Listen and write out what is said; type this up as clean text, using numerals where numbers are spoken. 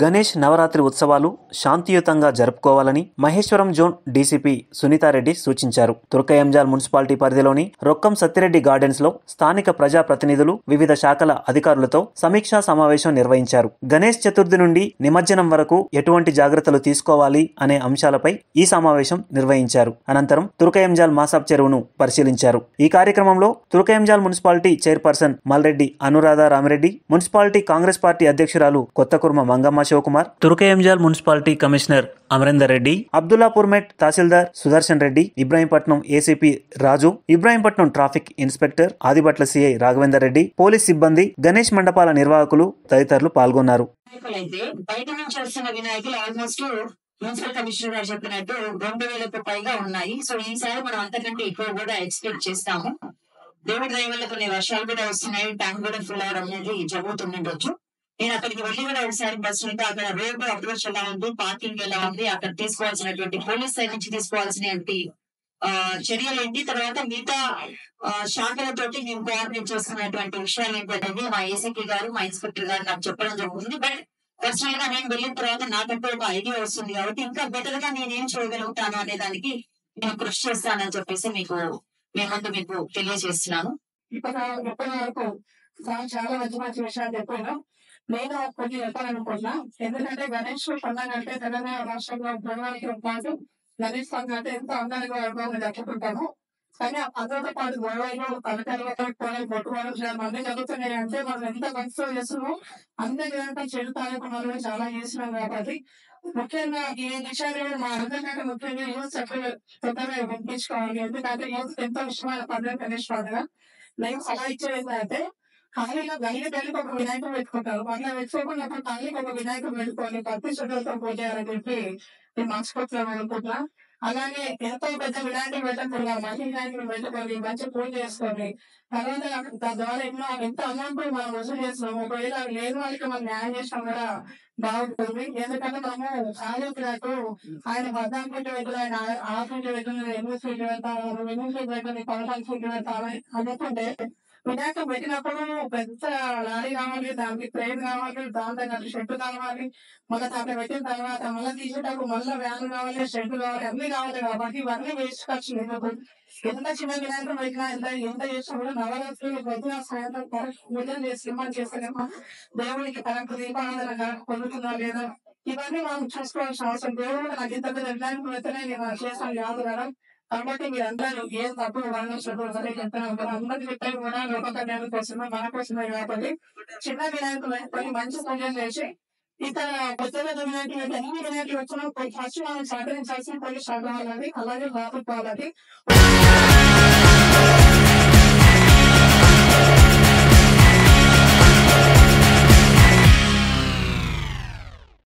గణేష్ నవరాత్రి ఉత్సవాలు శాంతియుతంగా జరుపుకోవాలని మహేశ్వరం జోన్ డీసీపీ సునీతారెడ్డి సూచించారు. తుర్కయంజాల్ మున్సిపాలిటీ పరిధిలోని రొక్కం సత్తిరెడ్డి గార్డెన్స్ లో స్థానిక ప్రజాప్రతినిధులు, వివిధ శాఖల అధికారులతో సమీక్షా సమావేశం నిర్వహించారు. గణేష్ చతుర్థి నుండి నిమజ్జనం వరకు ఎటువంటి జాగ్రత్తలు తీసుకోవాలి అనే అంశాలపై ఈ సమావేశం నిర్వహించారు. అనంతరం తుర్కయంజాల్ మాసాబ్ చెరువును పరిశీలించారు. ఈ కార్యక్రమంలో Turkayamjal municipality chairperson Malreddy Anuradha Ramireddy, municipality Congress party అధ్యక్షురాలు Kothakurma Mangamma Shivakumar, Turkayamjal municipality commissioner Amarender Reddy, Abdullapurmet తహసీల్దార్ Sudarshan Reddy, Ibrahimpatnam ACP Raju, Ibrahimpatnam traffic inspector Adibatla CI Raghavender Reddy, police సిబ్బంది, గణేష్ మండపాల నిర్వాహకులు తదితరులు పాల్గొన్నారు. బయట నుంచి వస్తున్న వినాయకులు ఆల్మోస్ట్ మున్సిపల్ కమిషనర్ గారు చెప్పినట్టు 2000కు పైగా ఉన్నాయి. సో ఈసారి మనం అంతకంటే ఎక్కువ కూడా ఎక్స్పెక్ట్ చేస్తాము. దేవుడి దయ వల్ల కొన్ని వర్షాలు కూడా వస్తున్నాయి, ట్యాంక్ కూడా ఫుల్ అవడం అనేది జరుగుతుండొచ్చు. నేను అక్కడికి వెళ్ళి కూడా ఒకసారి బస్సు ఉంటే అక్కడ రోడ్ అప్రోచ్ ఎలా ఉంది, పార్కింగ్ ఎలా ఉంది, అక్కడ తీసుకోవాల్సినటువంటి పోలీస్ సైడ్ నుంచి తీసుకోవాల్సినటువంటి చర్యలు ఏంటి, తర్వాత మిగతా శాఖలతోటి మేము కోఆర్డినేట్ చేస్తున్నటువంటి విషయాలు ఏంటంటే మా ఏసీపీ గారు, మా ఇన్స్పెక్టర్ గారు నాకు చెప్పడం జరుగుతుంది. బట్ పర్సనల్ గా నేను వెళ్ళిన తర్వాత నాకంటూ ఒక ఐడియా వస్తుంది కాబట్టి ఇంకా బెటర్ గా నేను ఏం చేయగలుగుతాను అనే దానికి నేను కృషి చేస్తానని చెప్పేసి మీకు తెలియజేస్తున్నాను. ఇప్పటి వరకు చాలా మంచి మంచి విషయాలు చెప్పాను. నేను కొన్ని చెప్పాలనుకుంటున్నా. ఎందుకంటే గణేష్ పండుగ అంటే తెలంగాణ రాష్ట్రంలో గొడవలతో పాటు గణేష్ పండుగ అంటే ఎంతో అందంగా వైభవంగా జరుపుకుంటాము. కానీ అందరితో పాటు గొడవలు, తలకలు కొట్టుకోవడం అన్నీ జరుగుతున్నాయి. అంటే మనం ఎంత మంచిగా చేస్తున్నామో అందరి చెడు తాలూకు చాలా చేస్తున్నాం కాబట్టి ముఖ్యంగా ఈ విషయాలు మా అందరికంటే ముఖ్యంగా యూత్ తొందరగా వినిపించుకోవాలి. ఎందుకంటే యూత్ ఎంతో ఇష్టమైన పండుగ గణేష్ పండుగ. నేను సలహా ఇచ్చేది ఏంటంటే ఖాళీగా తల్లికి ఒక వినాయకుడు పెట్టుకుంటారు, మళ్ళీ పెట్టుకోకుండా తల్లికి ఒక వినాయకుడు పెట్టుకోవాలి, భక్తి శ్రద్ధలతో పూజ చేయాలని చెప్పి నేను మనస్ఫూర్తిగా అనుకుంటున్నా. అలాగే ఎంతో పెద్ద వినాయకుడు పెట్టకుండా మంచి వినాయకుడు పెట్టుకొని మంచి పూజ చేసుకొని తర్వాత దాని ద్వారా ఎంత అమౌంట్ మనం వసూలు చేస్తున్నాం. ఒకవేళ లేని వాళ్ళకి మనం న్యాయం చేసినా కూడా బాగుంటుంది. ఎందుకంటే మనము సాధించినట్టు ఆయన 14 ఫీట్లు పెట్టిన, ఆయన 6 ఫీట్లు పెట్టిన, 8 ఫీట్లు పెడతాము, 8 ఫీట్లు పెట్టిన, 14 ఫీట్లు పెడతాము అనుకుంటే వినాయకుడు పెట్టినప్పుడు పెద్ద లారీ కావాలి, దానికి ట్రైన్ కావాలి, దాని దగ్గర షెడ్ కావాలి, మళ్ళీ దాంట్లో పెట్టిన తర్వాత మళ్ళీ తీసేటప్పుడు మళ్ళీ వ్యాన్ కావాలి, షెడ్ కావాలి, అన్ని కావాలి. కాబట్టి ఇవన్నీ వేస్ట్ ఖర్చు లేదు. ఎంత చిన్న వినాయకుడు పెట్టినా ఎంత చేసినా కూడా నవరాత్రులు పొద్దున సాయంత్రం పూజలు చేసి చేస్తానేమో దేవుడికి కరెక్ట్ దీపారాధన కరెక్ట్ పొందుతుందా లేదా ఇవన్నీ మనం చూసుకోవాల్సిన అవసరం. దేవుడు నాకు ఇంత పెద్ద వినాయకుడు పెడితేనే నేను చేస్తాను కాదు కదా. కాబట్టి మీరందరూ ఏం తప్పు వర్ణించడం చెప్తాను. అందరి చెప్పారు కూడా లోక కళ్యాణం కోసమే, మన కోసమే కాబట్టి చిన్న వినాయకులు పెట్టుకొని మంచి పూజలు చేసి ఇతర పెద్ద పెద్ద వినాయకులు అంటే అన్ని వినాయకులు వచ్చినా ఫస్ట్ మనం సహకరించాల్సిన కొన్ని స్టార్ట్ అవ్వాలని, అలాగే బాగుపోవాలని.